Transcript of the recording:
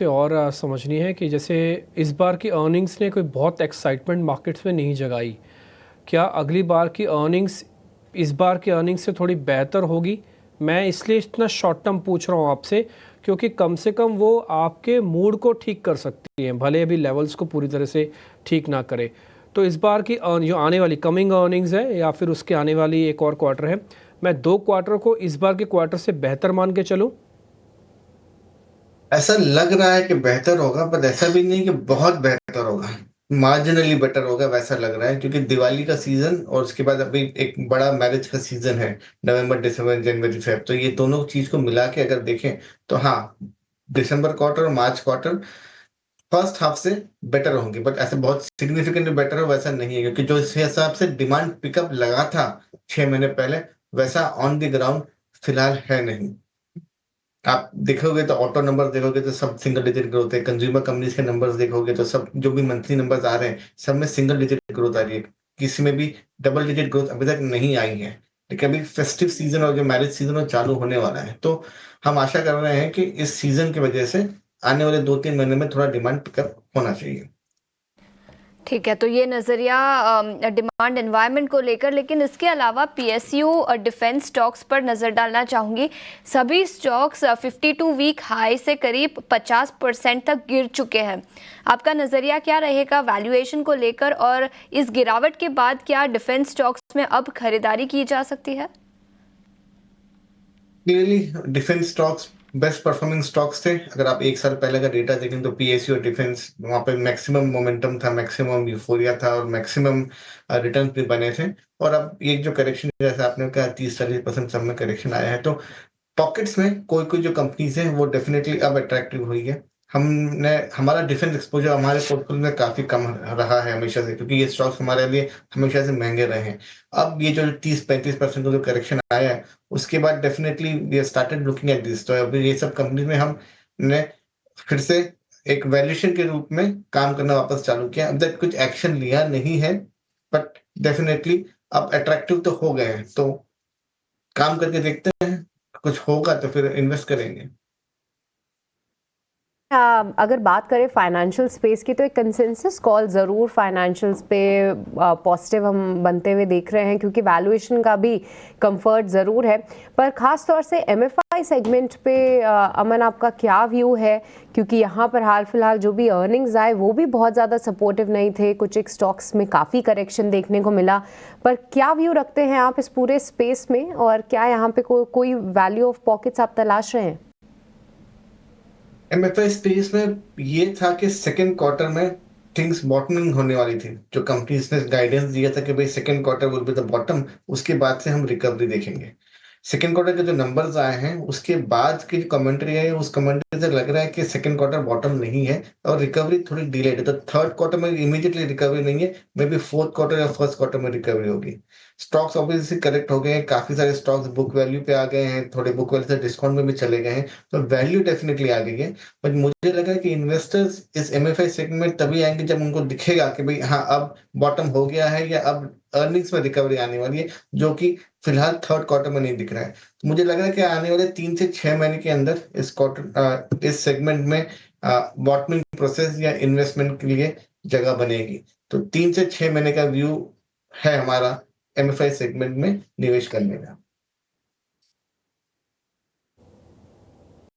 पे और समझनी है कि जैसे इस बार की अर्निंग्स ने कोई बहुत एक्साइटमेंट मार्केट्स में नहीं जगाई। क्या अगली बार की अर्निंग्स इस बार की अर्निंग्स से थोड़ी बेहतर होगी? मैं इसलिए इतना शॉर्ट टर्म पूछ रहा हूँ आपसे, क्योंकि कम से कम वो आपके मूड को ठीक कर सकती हैं, भले अभी लेवल्स को पूरी तरह से ठीक ना करे। तो इस बार की जो आने वाली कमिंग अर्निंग्स है या फिर उसके आने वाली एक और क्वार्टर है, मैं 2 क्वार्टर को इस बार के क्वार्टर से बेहतर मान के चलूँ? ऐसा लग रहा है कि बेहतर होगा, पर ऐसा भी नहीं कि बहुत बेहतर होगा। मार्जिनली बेटर होगा वैसा लग रहा है, क्योंकि दिवाली का सीजन और उसके बाद अभी एक बड़ा मैरिज का सीजन है। नवंबर, दिसंबर, जनवरी, फेब, तो ये दोनों चीज को मिला के अगर देखें तो हाँ, दिसंबर क्वार्टर और मार्च क्वार्टर फर्स्ट हाफ से बेटर होंगे, बट ऐसे बहुत सिग्निफिकेंटली बेटर हो वैसा नहीं है, क्योंकि जो इस हिसाब से डिमांड पिकअप लगा था 6 महीने पहले, वैसा ऑन द ग्राउंड फिलहाल है नहीं। आप देखोगे तो ऑटो नंबर देखोगे तो सब सिंगल डिजिट ग्रोथ है। कंज्यूमर कंपनीज के नंबर्स देखोगे तो सब जो भी मंथली नंबर्स आ रहे हैं, सब में सिंगल डिजिट ग्रोथ आ रही है। किसी में भी डबल डिजिट ग्रोथ अभी तक नहीं आई है। लेकिन अभी फेस्टिव सीजन और जो मैरिज सीजन वो चालू होने वाला है, तो हम आशा कर रहे हैं कि इस सीजन की वजह से आने वाले 2-3 महीने में थोड़ा डिमांड पिकअप होना चाहिए। ठीक है, तो ये नज़रिया डिमांड एनवायरनमेंट को लेकर, लेकिन इसके अलावा पीएसयू और डिफेंस स्टॉक्स पर नज़र डालना चाहूँगी। सभी स्टॉक्स 52 वीक हाई से करीब 50% तक गिर चुके हैं। आपका नज़रिया क्या रहेगा वैल्यूएशन को लेकर, और इस गिरावट के बाद क्या डिफेंस स्टॉक्स में अब खरीदारी की जा सकती है? Clearly defence stocks best performing stocks थे। अगर आप एक साल पहले का डेटा देखें तो पीएसयू और डिफेंस, वहां पे मैक्सिमम मोमेंटम था, मैक्सिमम यूफोरिया था और मैक्सिमम रिटर्न भी बने थे। और अब ये जो करेक्शन, जैसे आपने कहा 30-40% सब में करेक्शन आया है, तो पॉकेट्स में कोई कोई जो कंपनीज हैं वो डेफिनेटली अब अट्रैक्टिव हुई है। हमने हमारा डिफेंस एक्सपोजर हमारे पोर्टफोलियो में काफी कम रहा है हमेशा से, क्योंकि ये स्टॉक्स हमारे लिए हमेशा से महंगे रहे हैं। अब ये जो 30-35% का जो करेक्शन आया है, उसके बाद definitely we started looking at this. तो अभी ये सब कंपनी में हमने फिर से एक वैल्यूएशन के रूप में काम करना वापस चालू किया। अब तक कुछ एक्शन लिया नहीं है, बट डेफिनेटली अब अट्रैक्टिव तो हो गए हैं, तो काम करके देखते हैं। कुछ होगा तो फिर इन्वेस्ट करेंगे। अगर बात करें फाइनेंशियल स्पेस की, तो एक कंसेंसस कॉल ज़रूर फाइनेंशियल्स पे पॉजिटिव हम बनते हुए देख रहे हैं, क्योंकि वैल्यूएशन का भी कंफर्ट ज़रूर है। पर ख़ास तौर से एमएफआई सेगमेंट पे अमन, आपका क्या व्यू है? क्योंकि यहाँ पर हाल फिलहाल जो भी अर्निंग्स आए वो भी बहुत ज़्यादा सपोर्टिव नहीं थे, कुछ एक स्टॉक्स में काफ़ी करेक्शन देखने को मिला। पर क्या व्यू रखते हैं आप इस पूरे स्पेस में, और क्या यहाँ पे कोई वैल्यू ऑफ पॉकेट्स आप तलाश रहे हैं? एमएफआई स्पेस में ये था कि सेकेंड क्वार्टर में थिंग्स बॉटमिंग होने वाली थी। जो कंपनीज ने गाइडेंस दिया था कि भाई second quarter will be the bottom, उसके बाद से हम रिकवरी देखेंगे। सेकेंड क्वार्टर के जो नंबर्स आए हैं उसके बाद की जो कमेंट्री है, उस कमेंट्री से लग रहा है कि सेकेंड क्वार्टर बॉटम नहीं है और रिकवरी थोड़ी डिलेड है। तो थर्ड क्वार्टर में इमीडिएटली रिकवरी नहीं है, मे बी फोर्थ क्वार्टर या फर्स्ट क्वार्टर में रिकवरी होगी। स्टॉक्स ऑब्वियसली करेक्ट हो गए हैं, काफी सारे स्टॉक्स बुक वैल्यू पे आ गए हैं, थोड़े बुक वैल्यू से डिस्काउंट में भी चले गए हैं, तो वैल्यू डेफिनेटली आ गई है। बट मुझे लगा कि इन्वेस्टर्स इस एमएफआई सेगमेंट में तभी आएंगे जब उनको दिखेगा कि भाई हाँ, अब बॉटम हो गया है या अब अर्निंग्स में रिकवरी आने वाली है, जो कि फिलहाल थर्ड क्वार्टर में नहीं दिख रहा है। तो मुझे लग रहा है कि आने वाले 3 से 6 महीने के अंदर इस सेगमेंट में बॉटमिंग प्रोसेस या इन्वेस्टमेंट के लिए जगह बनेगी। तो 3 से 6 महीने का व्यू है हमारा एमएफआई सेगमेंट में निवेश करने का।